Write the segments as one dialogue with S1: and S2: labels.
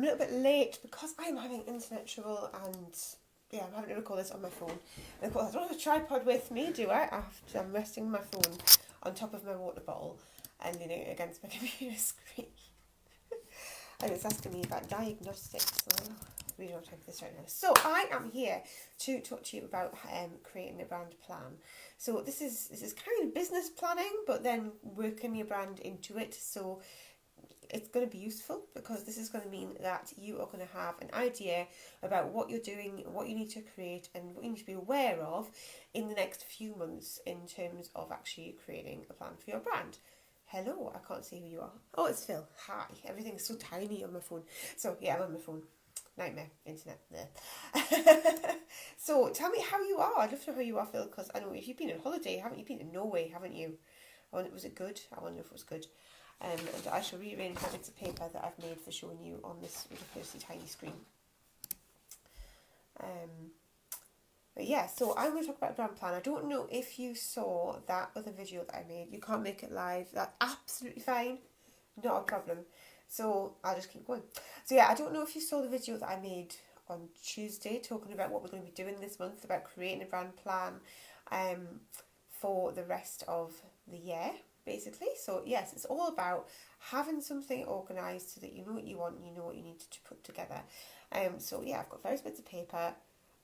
S1: I'm a little bit late because I'm having internet trouble and yeah, I'm having to record this on my phone. And of course, I don't have a tripod with me, do I? I'm resting my phone on top of my water bottle and leaning it against my computer screen. And it's asking me about diagnostics, so we don't have this right now. So I am here to talk to you about creating a brand plan. So this is kind of business planning, but then working your brand into it. So it's going to be useful because this is going to mean that you are going to have an idea about what you're doing, what you need to create, and what you need to be aware of in the next few months in terms of actually creating a plan for your brand. Hello, I can't see who you are. Oh, it's Phil. Hi. Everything's so tiny on my phone. So, yeah, I'm on my phone. Nightmare. Internet. So, tell me how you are. I'd love to know how you are, Phil, because I know if you've been on holiday, haven't you? Been to Norway, haven't you? Was it good? I wonder if it was good. And I shall rearrange my bits of paper that I've made for showing you on this ridiculously tiny screen. But yeah, so I'm going to talk about a brand plan. I don't know if you saw that other video that I made. You can't make it live. That's absolutely fine. Not a problem. So I'll just keep going. So yeah, I don't know if you saw the video that I made on Tuesday talking about what we're going to be doing this month, about creating a brand plan for the rest of the year, basically. So yes, it's all about having something organised so that you know what you want and you know what you need to put together. So yeah, I've got various bits of paper,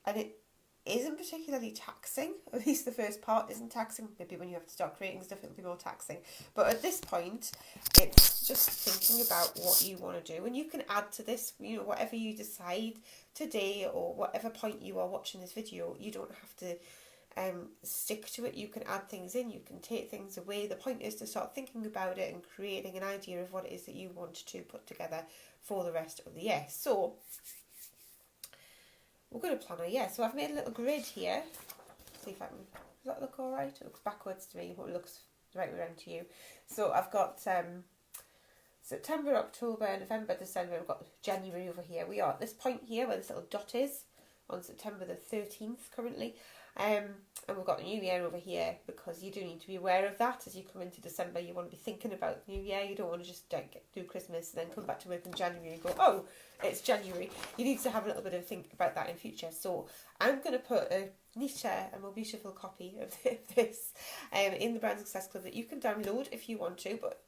S1: and it isn't particularly taxing. At least the first part isn't taxing. Maybe when you have to start creating stuff it'll be more taxing. But at this point it's just thinking about what you want to do, and you can add to this, whatever you decide today or whatever point you are watching this video. You don't have to stick to it. You can add things in, you can take things away. The point is to start thinking about it and creating an idea of what it is that you want to put together for the rest of the year. So we're going to plan a year. So I've made a little grid here. See if I can. Does that look alright? It looks backwards to me, but it looks the right way around to you. So I've got September, October, November, December. I've got January over here. We are at this point here where this little dot is on September the 13th currently. And we've got the new year over here, because you do need to be aware of that as you come into December. You want to be thinking about the new year. You don't want to just do Christmas and then come back to work in January and go, oh, it's January. You need to have a little bit of think about that in future. So I'm going to put a neater and more beautiful copy of this in the Brand Success Club that you can download if you want to, but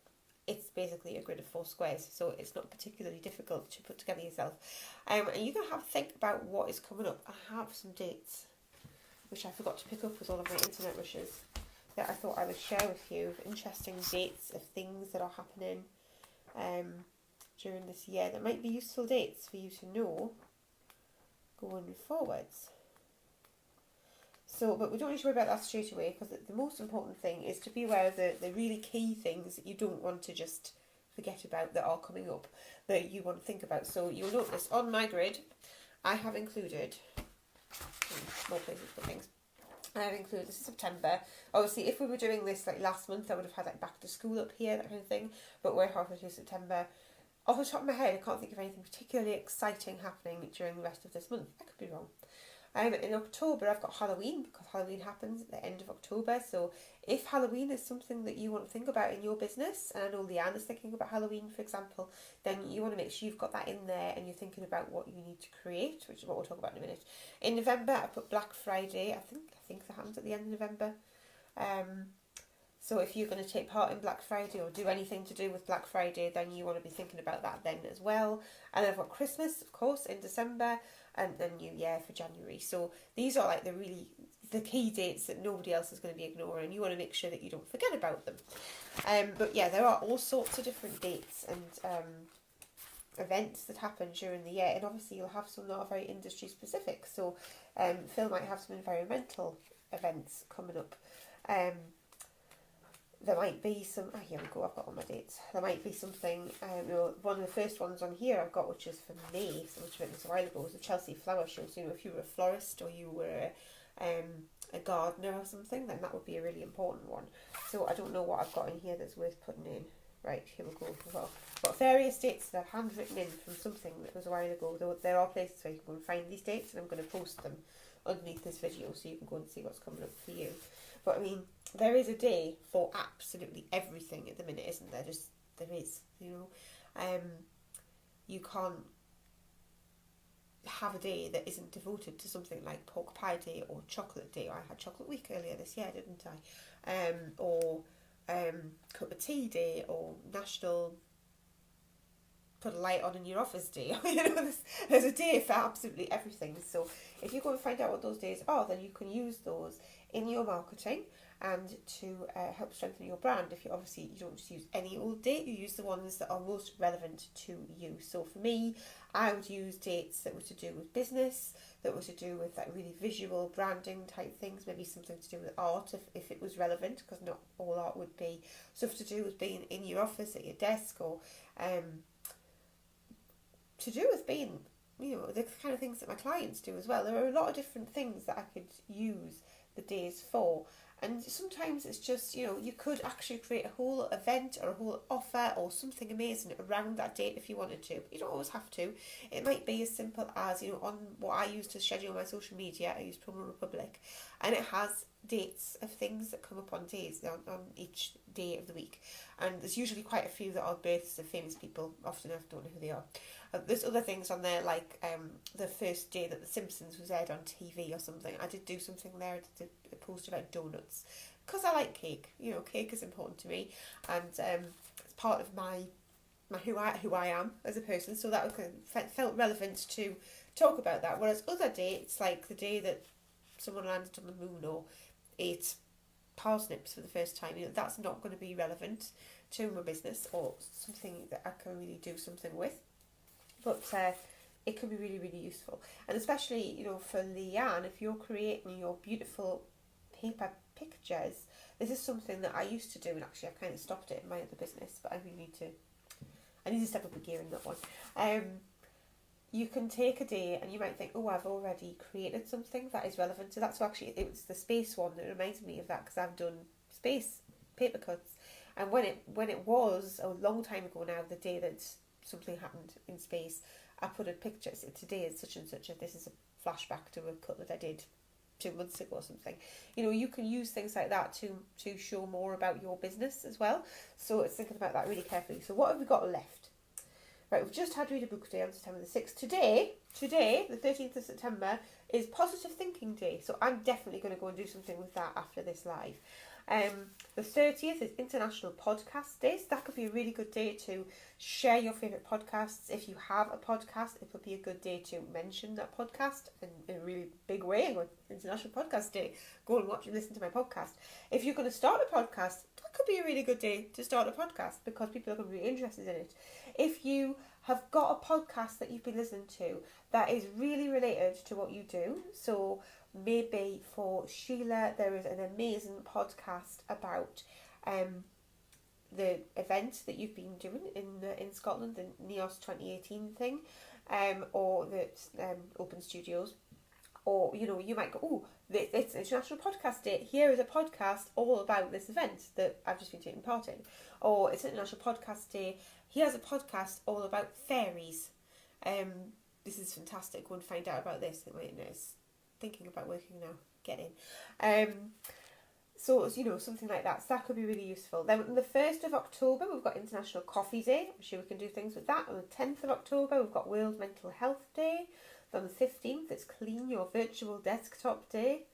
S1: it's basically a grid of 4 squares, so it's not particularly difficult to put together yourself. And you can have a think about what is coming up. I have some dates which I forgot to pick up with all of my internet rushes, that I thought I would share with you, of interesting dates of things that are happening during this year that might be useful dates for you to know going forwards. So, but we don't need to worry about that straight away, because the most important thing is to be aware of the really key things that you don't want to just forget about, that are coming up, that you want to think about. So you'll notice on my grid I have included more places for things. I have included, this is September. Obviously, if we were doing this like last month, I would have had like back to school up here, that kind of thing. But we're halfway through September. Off the top of my head, I can't think of anything particularly exciting happening during the rest of this month. I could be wrong. In October, I've got Halloween, because Halloween happens at the end of October. So if Halloween is something that you want to think about in your business, and I know Leanne is thinking about Halloween, for example, then you want to make sure you've got that in there and you're thinking about what you need to create, which is what we'll talk about in a minute. In November, I put Black Friday. I think that happens at the end of November. So if you're going to take part in Black Friday or do anything to do with Black Friday, then you want to be thinking about that then as well. And I've got Christmas, of course, in December, and then New Year for January. So these are like the key dates that nobody else is going to be ignoring, and you want to make sure that you don't forget about them. But yeah, there are all sorts of different dates and events that happen during the year, and obviously you'll have some that are very industry specific. So Phil might have some environmental events coming up. There might be some, here we go, I've got all my dates. There might be something, one of the first ones on here I've got, which is for May, so which was a while ago, was the Chelsea Flower Show. So, if you were a florist or you were a gardener or something, then that would be a really important one. So I don't know what I've got in here that's worth putting in. Right, here we go. I've got various dates that I've handwritten in from something that was a while ago. There are places where you can go and find these dates, and I'm going to post them underneath this video so you can go and see what's coming up for you. But I mean, there is a day for absolutely everything at the minute, isn't there? There is, you can't have a day that isn't devoted to something like pork pie day or chocolate day. I had chocolate week earlier this year, didn't I? Or cup of tea day, or national put a light on in your office day. There's a day for absolutely everything. So if you go and find out what those days are, then you can use those in your marketing and to help strengthen your brand. If you don't just use any old date, you use the ones that are most relevant to you. So for me, I would use dates that were to do with business, that were to do with like really visual branding type things, maybe something to do with art if it was relevant, because not all art would be. Stuff to do with being in your office at your desk, or to do with being, the kind of things that my clients do as well. There are a lot of different things that I could use the days for. And sometimes it's just, you could actually create a whole event or a whole offer or something amazing around that date if you wanted to. You don't always have to. It might be as simple as, on what I use to schedule my social media, I use Promo Republic, and it has dates of things that come up on days, on each day of the week. And there's usually quite a few that are births of famous people. Often I don't know who they are. There's other things on there, like the first day that The Simpsons was aired on TV or something. I did do something there. I did a post about donuts, because I like cake. Cake is important to me, and it's part of my who I am as a person. So that felt relevant to talk about that. Whereas other dates, like the day that someone landed on the moon or ate parsnips for the first time, that's not going to be relevant to my business or something that I can really do something with. But it can be really, really useful. And especially, for Leanne, if you're creating your beautiful paper pictures, this is something that I used to do, and actually I've kind of stopped it in my other business, but I need to step up a gear in that one. You can take a day and you might think, oh, I've already created something that is relevant to that. So actually it was the space one that reminded me of that, because I've done space paper cuts. And when it was a long time ago now, the day that something happened in space, I put a picture. So today is such and such, this is a flashback to a cut that I did 2 months ago or something. You can use things like that to show more about your business as well. So it's thinking about that really carefully. So what have we got left? Right, we've just had Read a Book Day on September the 6th. Today, the 13th of September, is Positive Thinking Day. So I'm definitely going to go and do something with that after this live. The 30th is International Podcast Day. So that could be a really good day to share your favourite podcasts. If you have a podcast, it would be a good day to mention that podcast in a really big way. International Podcast Day. Go and watch and listen to my podcast. If you're going to start a podcast, that could be a really good day to start a podcast, because people are going to be interested in it. If you have got a podcast that you've been listening to that is really related to what you do, so maybe for Sheila there is an amazing podcast about the event that you've been doing in Scotland, the NEOS 2018 thing, or the Open Studios. Or, you might go, oh, it's International Podcast Day. Here is a podcast all about this event that I've just been taking part in. Or it's International Podcast Day. Here's a podcast all about fairies. This is fantastic. Go and find out about this. Thinking about working now. Get in. So, something like that. So that could be really useful. Then on the 1st of October, we've got International Coffee Day. I'm sure we can do things with that. On the 10th of October, we've got World Mental Health Day. On the 15th, it's Clean Your Virtual Desktop Day.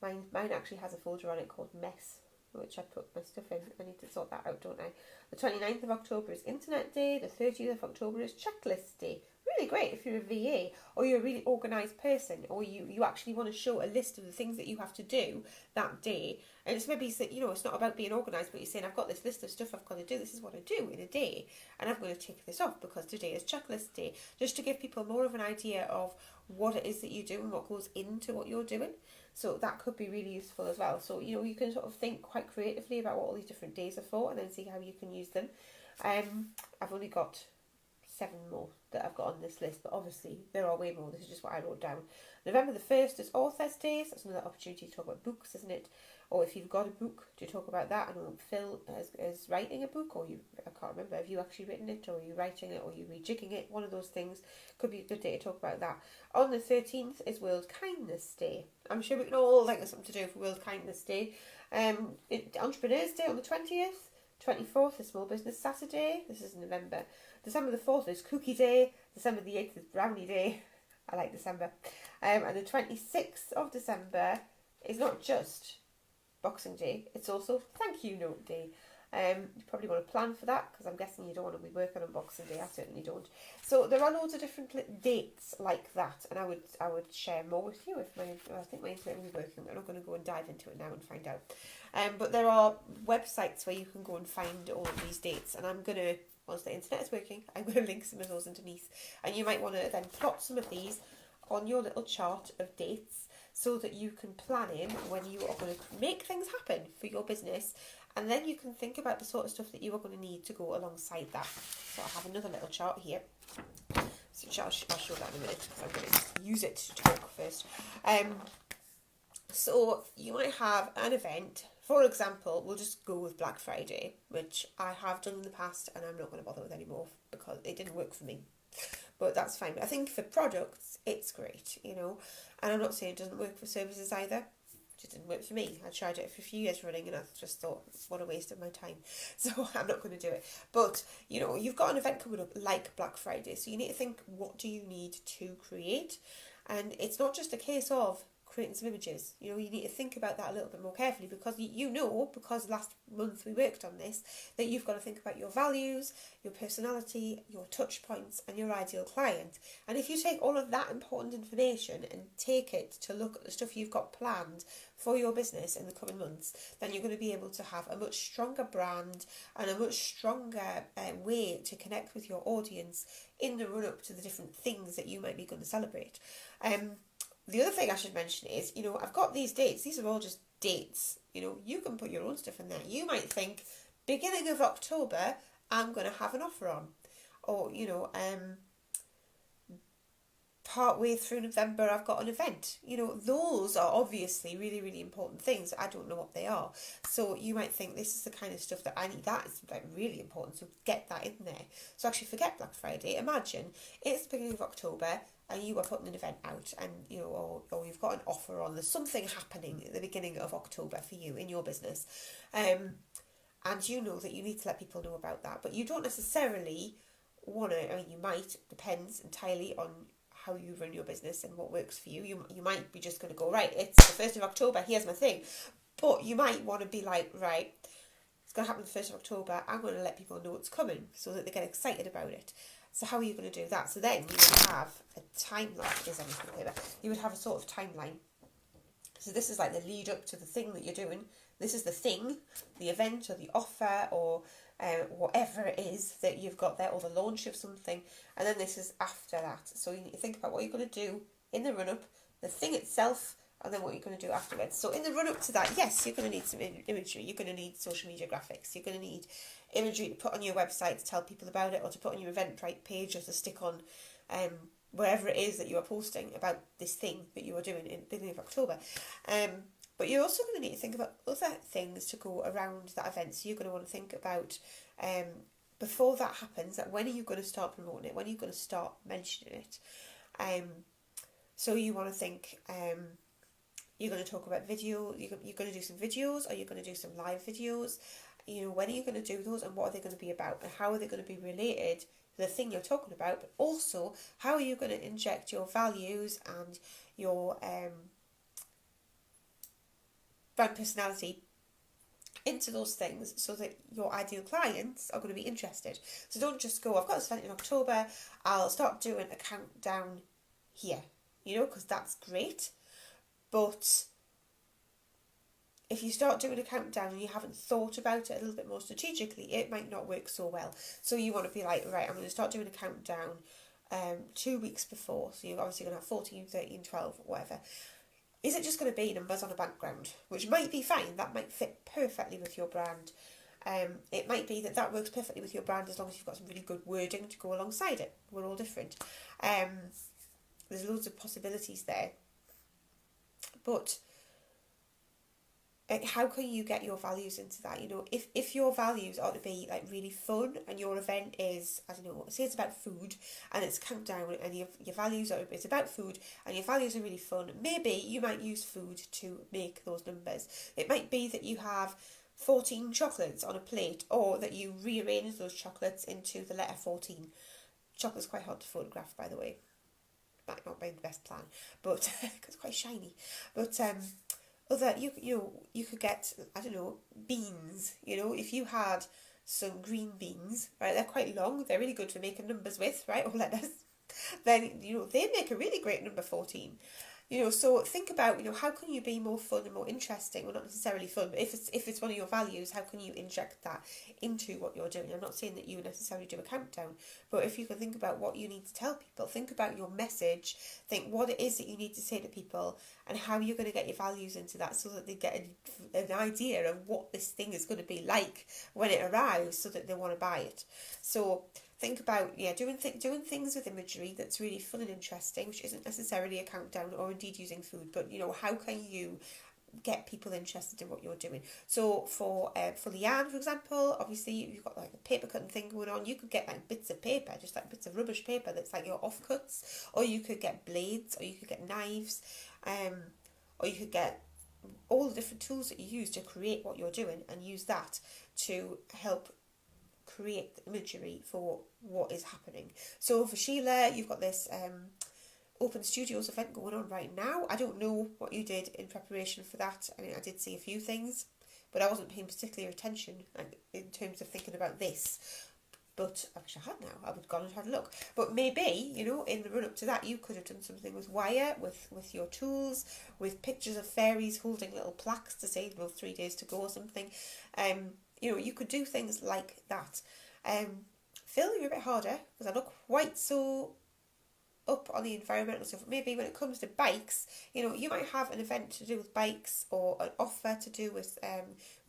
S1: Mine actually has a folder on it called Mess, which I put my stuff in. I need to sort that out, don't I? The 29th of October is Internet Day. The 30th of October is Checklist Day. Really great if you're a VA, or you're a really organised person, or you actually want to show a list of the things that you have to do that day. And it's maybe, it's not about being organised, but you're saying, I've got this list of stuff I've got to do. This is what I do in a day, and I'm going to tick this off because today is Checklist Day, just to give people more of an idea of what it is that you do and what goes into what you're doing. So that could be really useful as well. So, you can sort of think quite creatively about what all these different days are for, and then see how you can use them. I've only got 7 more that I've got on this list, but obviously there are way more. This is just what I wrote down. November the 1st is Authors Day. So that's another opportunity to talk about books, isn't it? Or if you've got a book, to talk about that. I know Phil is writing a book, or I can't remember, have you actually written it, or are you writing it, or are you rejigging it? One of those things. Could be a good day to talk about that. On the 13th is World Kindness Day. I'm sure we can all think of something to do for World Kindness Day. Entrepreneurs Day on the 20th. 24th is Small Business Saturday. This is November. December the 4th is Cookie Day. December the 8th is Brownie Day. I like December. And the 26th of December is not just Boxing Day, it's also Thank You Note Day. You probably want to plan for that, because I'm guessing you don't want to be working on Boxing Day. I certainly don't. So there are loads of different dates like that, and I would share more with you if I think mine's going to be working. I'm not going to go and dive into it now and find out. But there are websites where you can go and find all of these dates, and I'm going to, once the internet is working, I'm going to link some of those underneath, and you might want to then plot some of these on your little chart of dates so that you can plan in when you are going to make things happen for your business, and then you can think about the sort of stuff that you are going to need to go alongside that. So I have another little chart here, so I'll show that in a minute, because I'm going to use it to talk first. So you might have an event. For example, we'll just go with Black Friday, which I have done in the past and I'm not going to bother with anymore because it didn't work for me. But that's fine. But I think for products, it's great, you know. And I'm not saying it doesn't work for services either. It just didn't work for me. I tried it for a few years running and I just thought, what a waste of my time. So I'm not going to do it. But, you know, you've got an event coming up like Black Friday. So you need to think, what do you need to create? And it's not just a case of creating some images. You know, you need to think about that a little bit more carefully, because you know, because last month we worked on this, that you've got to think about your values, your personality, your touch points and your ideal client. And if you take all of that important information and take it to look at the stuff you've got planned for your business in the coming months, then you're going to be able to have a much stronger brand and a much stronger way to connect with your audience in the run up to the different things that you might be going to celebrate. The other thing I should mention is, you know, I've got these dates. These are all just dates. You know, you can put your own stuff in there. You might think, beginning of October, I'm going to have an offer on. Or, you know, partway through November, I've got an event. You know, those are obviously really, really important things. I don't know what they are. So you might think, this is the kind of stuff that I need. That is like really important. So get that in there. So actually forget Black Friday. Imagine it's the beginning of October, and you are putting an event out, and you know, or you've got an offer on, there's something happening at the beginning of October for you in your business, and you know that you need to let people know about that, but you don't necessarily want to. I mean, you might, depends entirely on how you run your business and what works for you. You might be just going to go, right, it's the 1st of October, here's my thing, but you might want to be like, right, it's going to happen the 1st of October, I'm going to let people know it's coming so that they get excited about it. So how are you going to do that? So then you would have a timeline. You would have a sort of timeline. So this is like the lead up to the thing that you're doing. This is the thing, the event or the offer or whatever it is that you've got there, or the launch of something. And then this is after that. So you need to think about what you're going to do in the run-up, the thing itself, and then what you're going to do afterwards. So in the run-up to that, yes, you're going to need some imagery. You're going to need social media graphics. You're going to need imagery to put on your website to tell people about it, or to put on your Eventbrite page, or to stick on wherever it is that you are posting about this thing that you are doing in the beginning of October. But you're also going to need to think about other things to go around that event. So you're going to want to think about, before that happens, that when are you going to start promoting it? When are you going to start mentioning it? So you want to think, you're going to talk about video, you're going to do some videos, or you're going to do some live videos. You know, when are you going to do those, and what are they going to be about, and how are they going to be related to the thing you're talking about? But also, how are you going to inject your values and your brand personality into those things so that your ideal clients are going to be interested? So don't just go, I've got this event in October, I'll start doing a countdown here, you know, because that's great. But if you start doing a countdown and you haven't thought about it a little bit more strategically, it might not work so well. So you want to be like, right, I'm going to start doing a countdown 2 weeks before. So you're obviously going to have 14, 13, 12, whatever. Is it just going to be numbers on a background? Which might be fine. That might fit perfectly with your brand. It might be that works perfectly with your brand as long as you've got some really good wording to go alongside it. We're all different. There's loads of possibilities there. But how can you get your values into that? You know, if your values are to be like really fun, and your event is, I don't know, say it's about food and it's countdown, and your values are, it's about food and your values are really fun, maybe you might use food to make those numbers. It might be that you have 14 chocolates on a plate, or that you rearrange those chocolates into the letter 14. Chocolate's quite hard to photograph, by the way. might not be the best plan, but cause it's quite shiny. But other you could get, I don't know, beans. If you had some green beans, right? They're quite long. They're really good for making numbers with, right? Or letters. Then they make a really great number 14. So think about, how can you be more fun and more interesting? Well, not necessarily fun, but if it's one of your values, how can you inject that into what you're doing? I'm not saying that you necessarily do a countdown, but if you can think about what you need to tell people, think about your message, think what it is that you need to say to people, and how you're going to get your values into that so that they get an idea of what this thing is going to be like when it arrives, so that they want to buy it. So think about doing things with imagery that's really fun and interesting, which isn't necessarily a countdown or indeed using food, but how can you get people interested in what you're doing? So for Leanne, for example, obviously you've got like a paper cutting thing going on. You could get like bits of paper, just like bits of rubbish paper that's like your offcuts, or you could get blades, or you could get knives, or you could get all the different tools that you use to create what you're doing, and use that to help create the imagery for what is happening. So for Sheila, you've got this Open Studios event going on right now. I don't know what you did in preparation for that. I mean, I did see a few things, but I wasn't paying particular attention in terms of thinking about this. But I wish I had now. I would have gone and had a look. But maybe, in the run up to that, you could have done something with wire, with your tools, with pictures of fairies holding little plaques to say, 3 days to go or something. You could do things like that. Phil, you're a bit harder, because I'm not quite so up on the environmental stuff. Maybe when it comes to bikes, you might have an event to do with bikes, or an offer to do with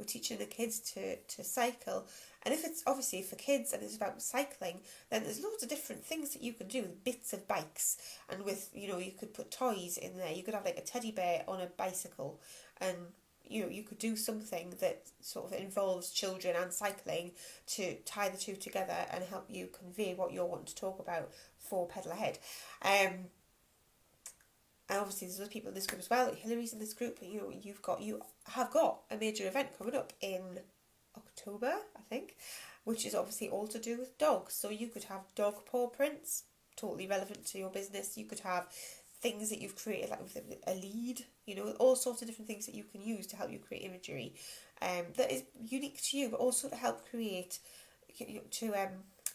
S1: teaching the kids to cycle. And if it's obviously for kids and it's about cycling, then there's loads of different things that you can do with bits of bikes. And with, you could put toys in there. You could have like a teddy bear on a bicycle, and you could do something that sort of involves children and cycling to tie the two together and help you convey what you're wanting to talk about for Pedal Ahead. And obviously there's other people in this group as well. Hillary's in this group. You have got a major event coming up in October, I think, which is obviously all to do with dogs. So you could have dog paw prints, totally relevant to your business. You could have things that you've created, like with a lead, all sorts of different things that you can use to help you create imagery that is unique to you, but also to help create, to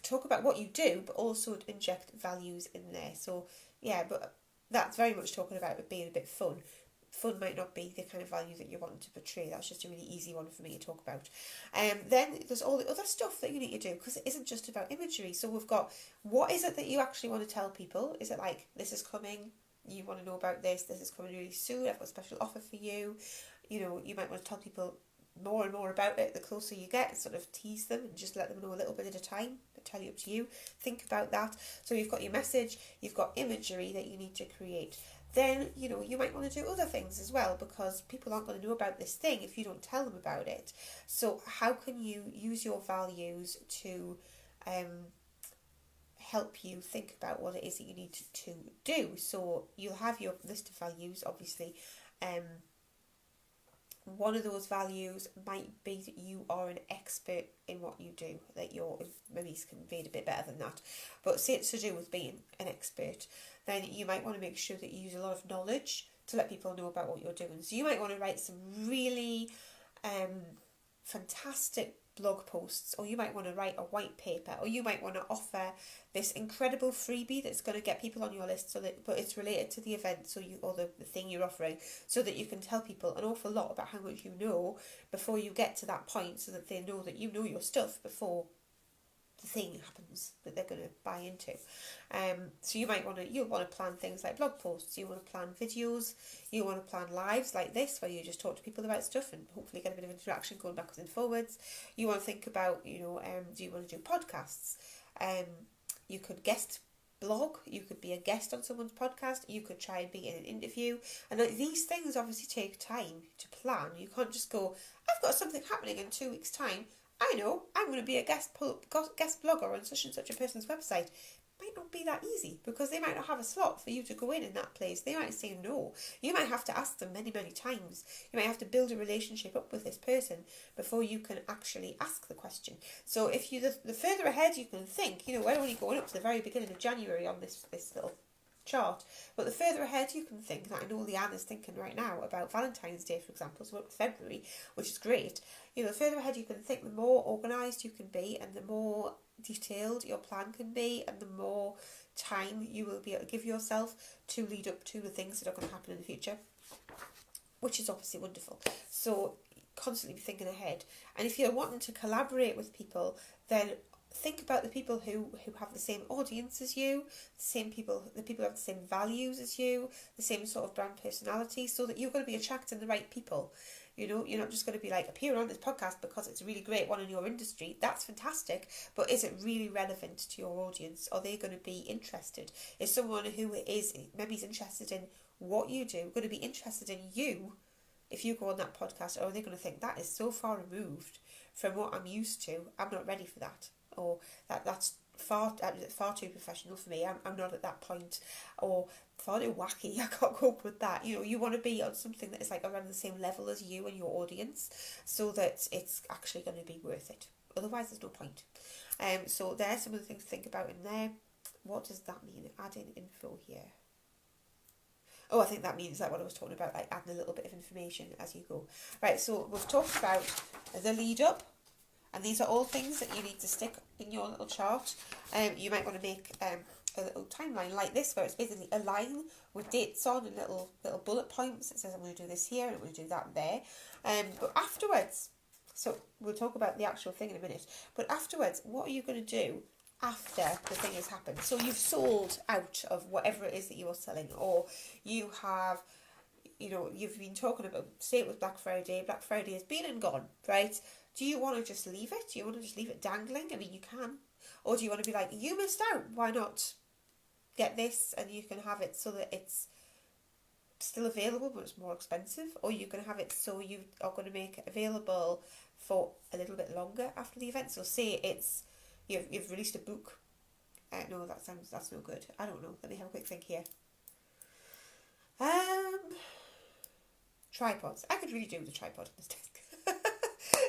S1: talk about what you do, but also to inject values in there. So yeah, but that's very much talking about it being a bit fun. Fun might not be the kind of value that you want to portray. That's just a really easy one for me to talk about. Then there's all the other stuff that you need to do, because it isn't just about imagery. So we've got, what is it that you actually want to tell people? Is it like, this is coming, you want to know about this is coming really soon, I've got a special offer for you. You might want to tell people more and more about it the closer you get, and sort of tease them and just let them know a little bit at a time. Entirely up to you. Think about that. So you've got your message, you've got imagery that you need to create. Then, you might want to do other things as well, because people aren't going to know about this thing if you don't tell them about it. So how can you use your values to help you think about what it is that you need to do? So you'll have your list of values, obviously. One of those values might be that you are an expert in what you do, that you're, maybe it's conveyed a bit better than that, but say it's to do with being an expert, then you might want to make sure that you use a lot of knowledge to let people know about what you're doing. So you might want to write some really fantastic blog posts, or you might want to write a white paper, or you might want to offer this incredible freebie that's going to get people on your list, so that, but it's related to the event, so you, or the thing you're offering, so that you can tell people an awful lot about how much you know before you get to that point, so that they know that you know your stuff before the thing happens that they're going to buy into. So you'll want to plan things like blog posts, you want to plan videos, you want to plan lives like this where you just talk to people about stuff and hopefully get a bit of interaction going backwards and forwards. You want to think about, do you want to do podcasts? You could guest blog, you could be a guest on someone's podcast, you could try and be in an interview, and these things obviously take time to plan. You can't just go, I've got something happening in 2 weeks' time, I know, I'm going to be a guest blogger on such and such a person's website. Might not be that easy, because they might not have a slot for you to go in that place. They might say no. You might have to ask them many, many times. You might have to build a relationship up with this person before you can actually ask the question. So if you, the further ahead you can think, we're only going up to the very beginning of January on this little chart. But the further ahead you can think, that I know Leanne is thinking right now about Valentine's Day, for example, so it's February, which is great. You know, the further ahead you can think, the more organised you can be, and the more detailed your plan can be, and the more time you will be able to give yourself to lead up to the things that are going to happen in the future, which is obviously wonderful. So constantly be thinking ahead. And if you're wanting to collaborate with people, then think about the people who have the same audience as you, the people who have the same values as you, the same sort of brand personality, so that you're going to be attracting the right people. You know, you're not just going to be like, appear on this podcast because it's a really great one in your industry. That's fantastic, but is it really relevant to your audience? Are they going to be interested? Is someone who is maybe is interested in what you do going to be interested in you if you go on that podcast? Or are they going to think, that is so far removed from what I'm used to, I'm not ready for that, or that's far too professional for me, I'm not at that point, or far too wacky, I can't cope with that. You know, you want to be on something that is like around the same level as you and your audience, so that it's actually going to be worth it. Otherwise there's no point. So there's some of the things to think about in there. What does that mean, adding info here? Oh, I think that means like what I was talking about, like adding a little bit of information as you go. Right, so we've talked about the lead up, and these are all things that you need to stick in your little chart. You might want to make a little timeline like this, where it's basically a line with dates on and little bullet points. It says I'm going to do this here and I'm going to do that there. But afterwards, so we'll talk about the actual thing in a minute, but afterwards, what are you going to do after the thing has happened? So you've sold out of whatever it is that you are selling, or you have, you know, you've been talking about, say it was Black Friday has been and gone, right? Do you want to just leave it? Do you want to just leave it dangling? I mean, you can. Or do you want to be like, you missed out, why not get this and you can have it so that it's still available but it's more expensive? Or you can have it so you are going to make it available for a little bit longer after the event. So say it's, you've released a book. No, that's no good. I don't know. Let me have a quick think here. Tripods. I could really do with a tripod on this desk.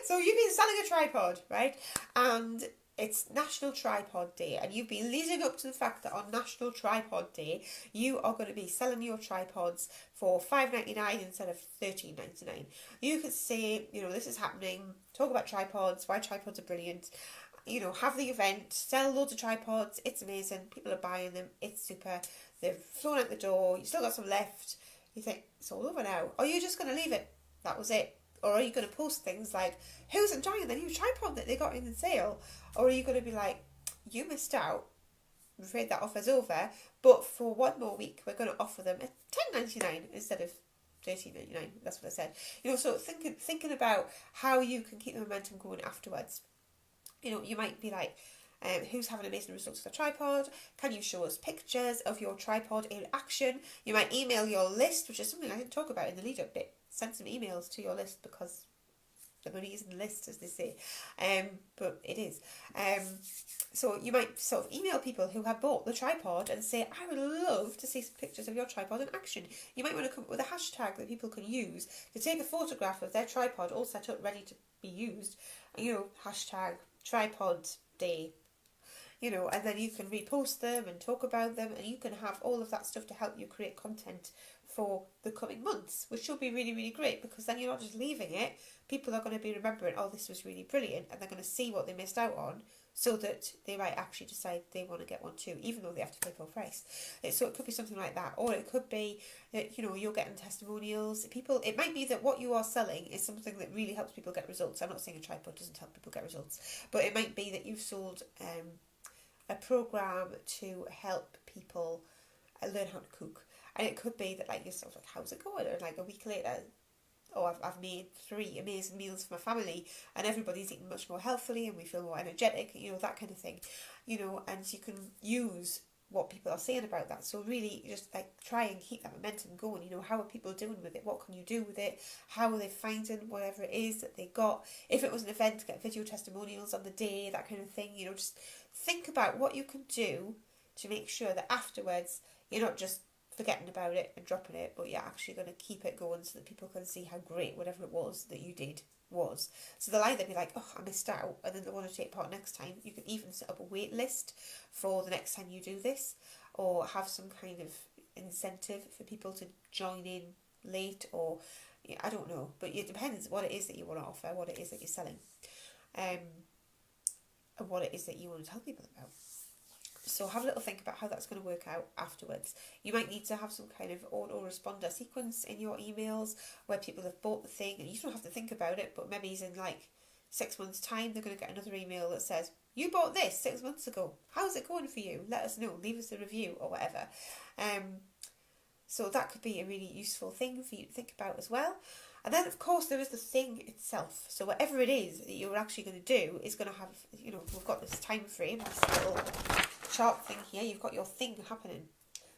S1: So you've been selling a tripod, right? And it's National Tripod Day, and you've been leading up to the fact that on National Tripod Day you are going to be selling your tripods for $5.99 instead of $13.99. You could say, you know, this is happening, talk about tripods, why tripods are brilliant, you know, have the event, sell loads of tripods, it's amazing, people are buying them, it's super, they've flown out the door, you still got some left, you think, it's all over now. Or are you just going to leave it, that was it? Or are you going to post things like, who's enjoying the new tripod that they got in the sale? Or are you going to be like, you missed out, I'm afraid that offer's over, but for one more week we're going to offer them at $10.99 instead of $13.99. That's what I said. You know, so thinking about how you can keep the momentum going afterwards. You know, you might be like, who's having amazing results with a tripod? Can you show us pictures of your tripod in action? You might email your list, which is something I didn't talk about in the lead up bit. Send some emails to your list because the money is in the list, as they say. But it is. So you might sort of email people who have bought the tripod and say, I would love to see some pictures of your tripod in action. You might want to come up with a hashtag that people can use to take a photograph of their tripod all set up, ready to be used. You know, hashtag tripod day. You know, and then you can repost them and talk about them, and you can have all of that stuff to help you create content for the coming months, which will be really, really great, because then you're not just leaving it. People are going to be remembering, oh, this was really brilliant, and they're going to see what they missed out on, so that they might actually decide they want to get one too, even though they have to pay full price. So it could be something like that, or it could be that, you know, you're getting testimonials. It might be that what you are selling is something that really helps people get results. I'm not saying a tripod doesn't help people get results, but it might be that you've sold a program to help people learn how to cook. And it could be that, like, you're sort of like, how's it going? And like a week later, oh, I've made 3 amazing meals for my family and everybody's eating much more healthily and we feel more energetic, you know, that kind of thing. You know, and you can use what people are saying about that. So really just like try and keep that momentum going. You know, how are people doing with it? What can you do with it? How are they finding whatever it is that they got? If it was an event, get video testimonials on the day, that kind of thing. You know, just think about what you can do to make sure that afterwards you're not just forgetting about it and dropping it, but you're actually going to keep it going so that people can see how great whatever it was that you did was. So they'll either be like, oh, I missed out, and then they want to take part next time. You can even set up a wait list for the next time you do this, or have some kind of incentive for people to join in late, or I don't know, but it depends what it is that you want to offer, what it is that you're selling, and what it is that you want to tell people about. So have a little think about how that's going to work out afterwards. You might need to have some kind of autoresponder sequence in your emails where people have bought the thing, and you don't have to think about it, but maybe in like 6 months' time they're going to get another email that says, you bought this 6 months ago. How's it going for you? Let us know. Leave us a review or whatever. So that could be a really useful thing for you to think about as well. And then, of course, there is the thing itself. So whatever it is that you're actually going to do is going to have, we've got this time frame, this little chart thing here. You've got your thing happening.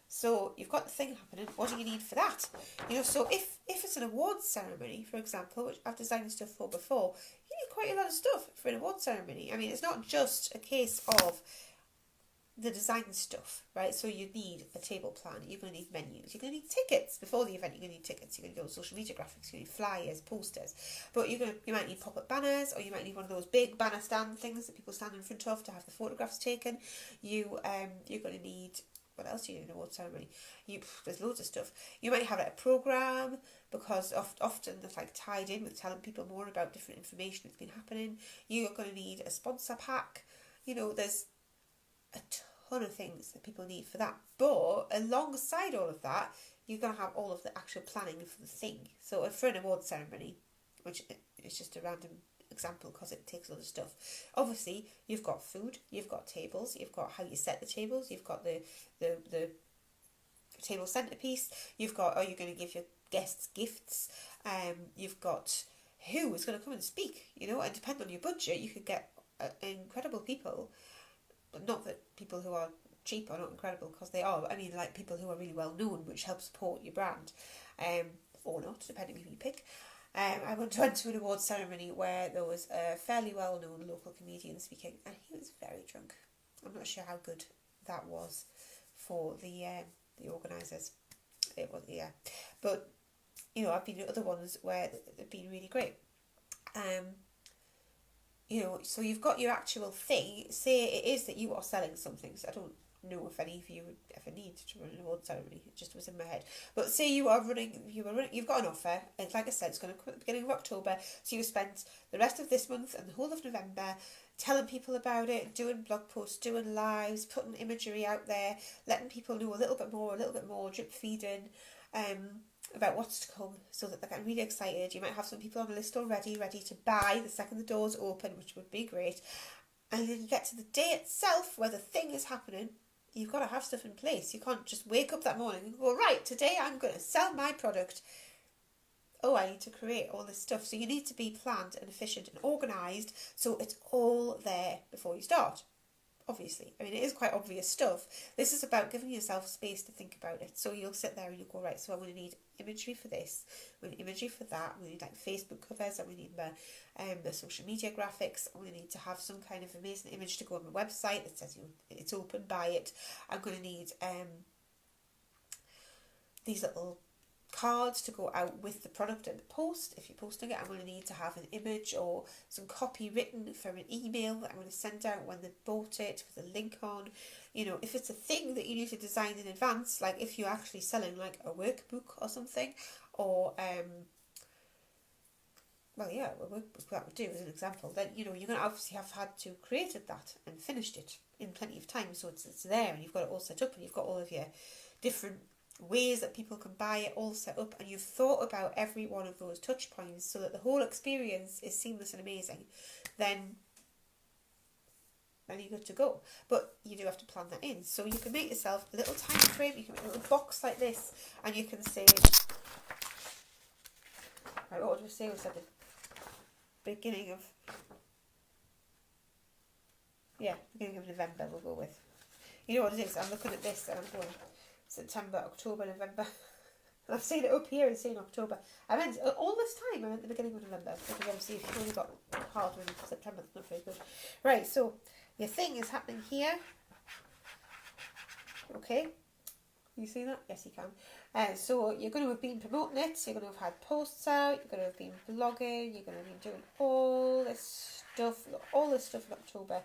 S1: So you've got the thing happening. What do you need for that? So if it's an awards ceremony, for example, which I've designed stuff for before, you need quite a lot of stuff for an awards ceremony. I mean, it's not just a case of the design stuff, right? So you need a table plan, you're going to need menus, you're going to need tickets before the event, you're going to need tickets, you're going to go to social media graphics, you're going to need flyers, posters, but you might need pop-up banners, or you might need one of those big banner stand things that people stand in front of to have the photographs taken. You're going to need, what else do you need in an award ceremony? There's loads of stuff. You might have a program, because often that's like tied in with telling people more about different information that's been happening. You're going to need a sponsor pack. There's a ton of things that people need for that, but alongside all of that, you're going to have all of the actual planning for the thing. So for an award ceremony, which is just a random example because it takes other stuff, obviously you've got food, you've got tables, you've got how you set the tables, you've got the table centerpiece, you've got, are you going to give your guests gifts, you've got who is going to come and speak, and depending on your budget, you could get incredible people. But not that people who are cheap are not incredible, because they are. I mean, like people who are really well known, which helps support your brand, or not, depending on who you pick. I went to an awards ceremony where there was a fairly well known local comedian speaking, and he was very drunk. I'm not sure how good that was for the organisers. It was, yeah, but I've been to other ones where they've been really great. So you've got your actual thing. Say it is that you are selling something. So I don't know if any of you would ever need to run an award ceremony. It just was in my head. But say you've got an offer, and like I said, it's going to come at the beginning of October. So you spent the rest of this month and the whole of November telling people about it, doing blog posts, doing lives, putting imagery out there, letting people know a little bit more, drip feeding, about what's to come, so that they're getting really excited. You might have some people on the list already, ready to buy the second the doors open, which would be great. And then you get to the day itself where the thing is happening, you've got to have stuff in place. You can't just wake up that morning and go, right, today I'm going to sell my product. Oh, I need to create all this stuff. So you need to be planned and efficient and organised, so it's all there before you start. Obviously, I mean, it is quite obvious stuff. This is about giving yourself space to think about it. So you'll sit there and you go, right, so I'm going to need imagery for this, I'm going to need imagery for that, I'm going to need like Facebook covers, I'm going to need the social media graphics, I'm going to need to have some kind of amazing image to go on my website that says it's open, buy it. I'm going to need these little cards to go out with the product in the post. If you're posting it, I'm going to need to have an image or some copy written for an email that I'm going to send out when they bought it with a link on. If it's a thing that you need to design in advance, like if you're actually selling like a workbook or something, or a workbook that would do as an example, then you're going to obviously have had to created that and finished it in plenty of time, so it's there and you've got it all set up and you've got all of your different ways that people can buy it all set up, and you've thought about every one of those touch points so that the whole experience is seamless and amazing, then you're good to go. But you do have to plan that in. So you can make yourself a little time frame, you can make a little box like this, and you can say, right, what would we say was at the beginning of November we'll go with. You know what it is, I'm looking at this and I'm going September, October, November. And I've seen it up here and seen October. I meant all this time, I meant the beginning of November, because obviously if you've only got hard one in September, that's not very good. Right, so your thing is happening here. Okay. you see that? Yes, you can. So you're going to have been promoting it, you're going to have had posts out, you're going to have been blogging, you're going to have been doing all this stuff in October.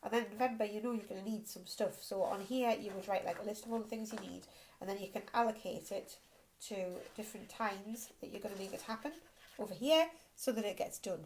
S1: And then in November, you know you're going to need some stuff. So on here, you would write like a list of all the things you need, and then you can allocate it to different times that you're going to make it happen over here so that it gets done.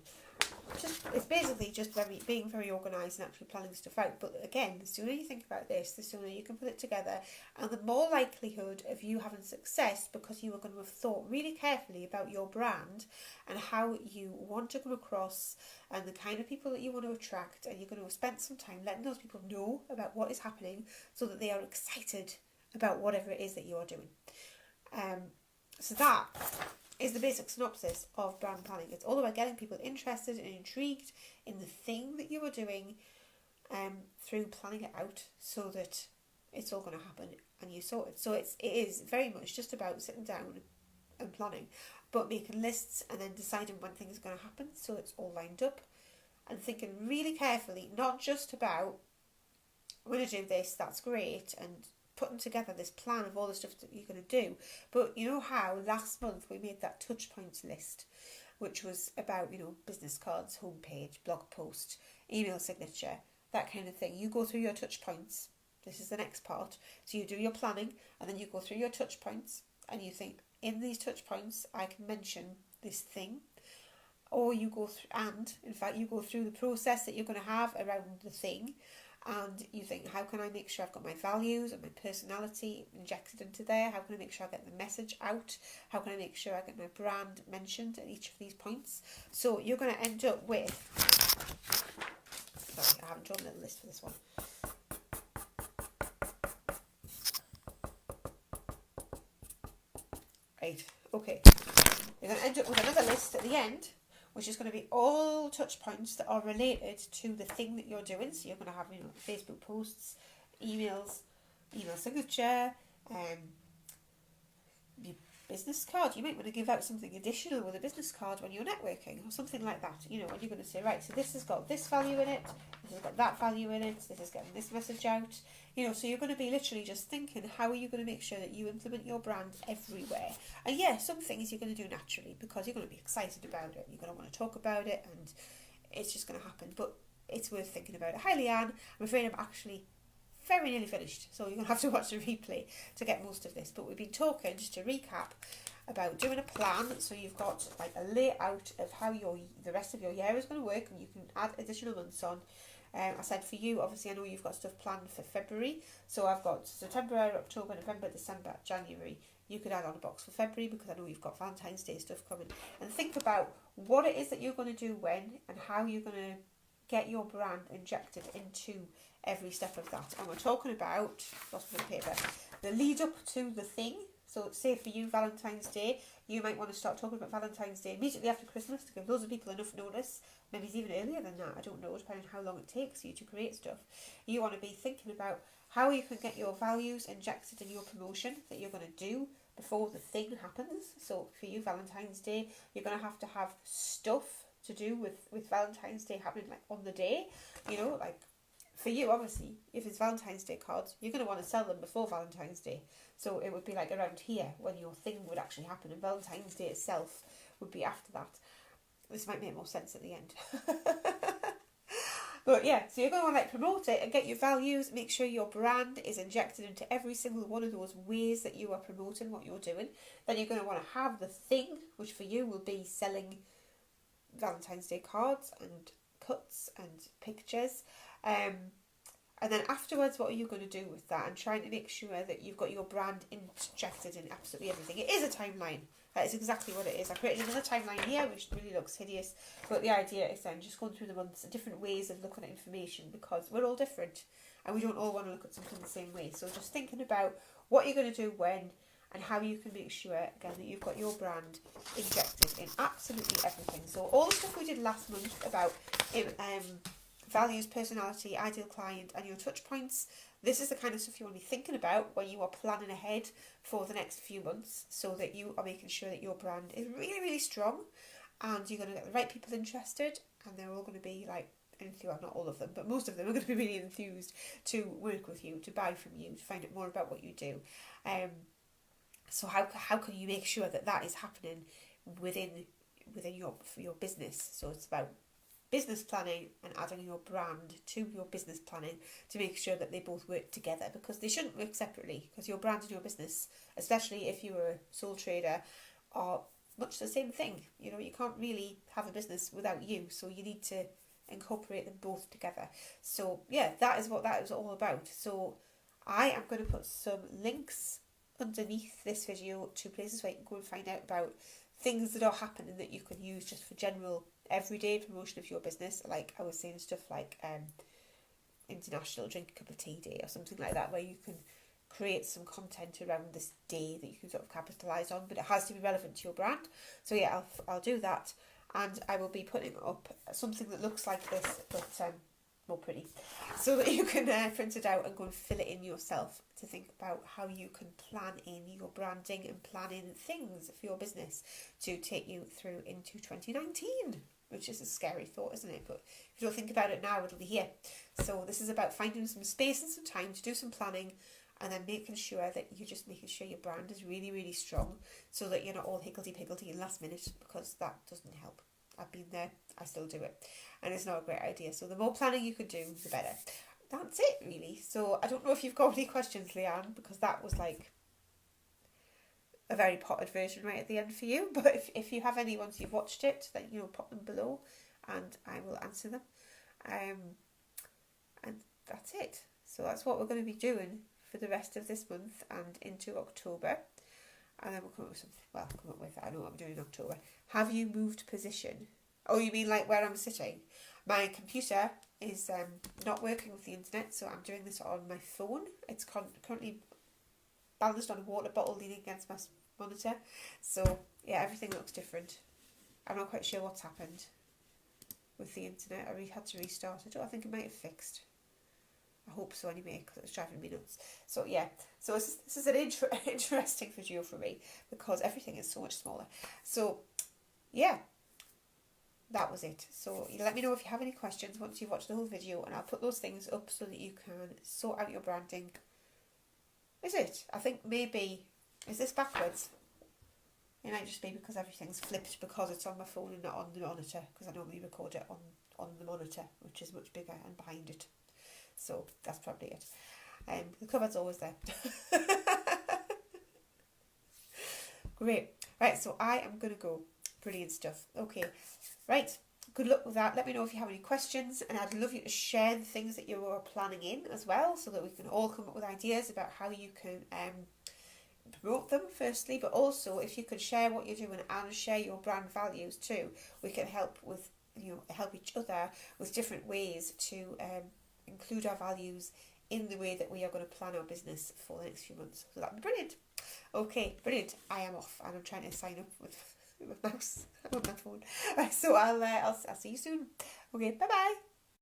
S1: It's basically just being very organised and actually planning stuff out. But again, the sooner you think about this, the sooner you can put it together, and the more likelihood of you having success, because you are going to have thought really carefully about your brand and how you want to come across and the kind of people that you want to attract, and you're going to have spent some time letting those people know about what is happening so that they are excited about whatever it is that you are doing. So that is the basic synopsis of brand planning. It's all about getting people interested and intrigued in the thing that you are doing through planning it out so that it's all going to happen and you sort it. So it is very much just about sitting down and planning, but making lists and then deciding when things are going to happen so it's all lined up, and thinking really carefully, not just about, I'm going to do this, that's great, and putting together this plan of all the stuff that you're going to do. But you know how last month we made that touch points list, which was about, business cards, homepage, blog post, email signature, that kind of thing. You go through your touch points. This is the next part. So you do your planning, and then you go through your touch points, and you think, in these touch points I can mention this thing. Or you go through, and in fact you go through the process that you're going to have around the thing. And you think, how can I make sure I've got my values and my personality injected into there? How can I make sure I get the message out? How can I make sure I get my brand mentioned at each of these points? So you're going to end up with... Sorry, I haven't drawn a little list for this one. Right, okay. You're going to end up with another list at the end, which is going to be all touch points that are related to the thing that you're doing. So you're going to have, Facebook posts, emails, email signature, your business card. You might want to give out something additional with a business card when you're networking or something like that. And you're going to say, right, so this has got this value in it, this has got that value in it, this is getting this message out. So you're going to be literally just thinking, how are you going to make sure that you implement your brand everywhere? And yeah, some things you're going to do naturally because you're going to be excited about it. You're going to want to talk about it, and it's just going to happen. But it's worth thinking about it. Hi, Leanne. I'm afraid I'm actually very nearly finished, so you're going to have to watch the replay to get most of this. But we've been talking, just to recap, about doing a plan. So you've got like a layout of how the rest of your year is going to work, and you can add additional months on. I said for you, obviously I know you've got stuff planned for February, so I've got September, October, November, December, January. You could add on a box for February because I know you've got Valentine's Day stuff coming. And think about what it is that you're going to do when, and how you're going to get your brand injected into every step of that. And we're talking about, lost a bit of paper, the lead up to the thing. So say for you, Valentine's Day, you might want to start talking about Valentine's Day immediately after Christmas to give loads of people enough notice. Maybe it's even earlier than that, I don't know, depending on how long it takes you to create stuff. You want to be thinking about how you can get your values injected in your promotion that you're going to do before the thing happens. So for you, Valentine's Day, you're going to have stuff to do with Valentine's Day happening like on the day. Like for you, obviously, if it's Valentine's Day cards, you're going to want to sell them before Valentine's Day. So it would be like around here when your thing would actually happen, and Valentine's Day itself would be after that. This might make more sense at the end. But yeah, so you're going to want to promote it and get your values, make sure your brand is injected into every single one of those ways that you are promoting what you're doing. Then you're going to want to have the thing, which for you will be selling Valentine's Day cards and cuts and pictures. And then afterwards, what are you going to do with that? And trying to make sure that you've got your brand injected in absolutely everything. It is a timeline. That is exactly what it is. I created another timeline here, which really looks hideous. But the idea is then just going through the months and different ways of looking at information, because we're all different and we don't all want to look at something the same way. So just thinking about what you're going to do when, and how you can make sure, again, that you've got your brand injected in absolutely everything. So all the stuff we did last month about values, personality, ideal client, and your touch points, this is the kind of stuff you want to be thinking about when you are planning ahead for the next few months, so that you are making sure that your brand is really, really strong, and you're going to get the right people interested, and they're all going to be like well, not all of them, but most of them are going to be really enthused to work with you, to buy from you, to find out more about what you do. So how can you make sure that is happening within your business? So it's about business planning and adding your brand to your business planning to make sure that they both work together, because they shouldn't work separately, because your brand and your business, especially if you're a sole trader, are much the same thing. You know, you can't really have a business without you, so you need to incorporate them both together. So yeah, that is what that is all about. So I am going to put some links underneath this video to places where you can go and find out about things that are happening that you can use just for general everyday promotion of your business. Like I was saying, stuff like International Drink a Cup of Tea Day or something like that, where you can create some content around this day that you can sort of capitalise on, but it has to be relevant to your brand. So yeah, I'll do that, and I will be putting up something that looks like this, but more pretty, so that you can print it out and go and fill it in yourself to think about how you can plan in your branding and plan in things for your business to take you through into 2019, which is a scary thought, isn't it? But if you don't think about it now, it'll be here. So this is about finding some space and some time to do some planning, and then making sure that you're just making sure your brand is really, really strong, so that you're not all higgledy-piggledy in last minute, because that doesn't help. I've been there, I still do it, and it's not a great idea. So the more planning you can do, the better. That's it, really. So I don't know if you've got any questions, Leanne, because that was like a very potted version right at the end for you. But if you have any once you've watched it, then, you know, pop them below and I will answer them. And that's it. So that's what we're going to be doing for the rest of this month and into October. And then we'll come up with, I know what I'm doing in October. Have you moved position? Oh, you mean like where I'm sitting? My computer is not working with the internet, so I'm doing this on my phone. It's currently balanced on a water bottle leaning against my monitor. So yeah, everything looks different. I'm not quite sure what's happened with the internet. I really had to restart it. I think it might have fixed. I hope so anyway, because it was driving me nuts. So yeah, so this is an interesting video for me, because everything is so much smaller. So yeah, that was it. So you let me know if you have any questions once you've watched the whole video, and I'll put those things up so that you can sort out your branding. Is it? I think maybe, is this backwards? It might just be because everything's flipped because it's on my phone and not on the monitor, because I normally record it on the monitor, which is much bigger and behind it. So that's probably it. The cupboard's always there. Great. Right, so I am going to go. Brilliant stuff. Okay. Right. Good luck with that. Let me know if you have any questions, and I'd love you to share the things that you are planning in as well, so that we can all come up with ideas about how you can promote them firstly, but also if you could share what you're doing and share your brand values too. We can help with, help each other with different ways to include our values in the way that we are going to plan our business for the next few months. So that'd be brilliant. Okay, brilliant. I am off, and I'm trying to sign up with my mouse on my phone. So I'll see you soon. Okay, bye bye.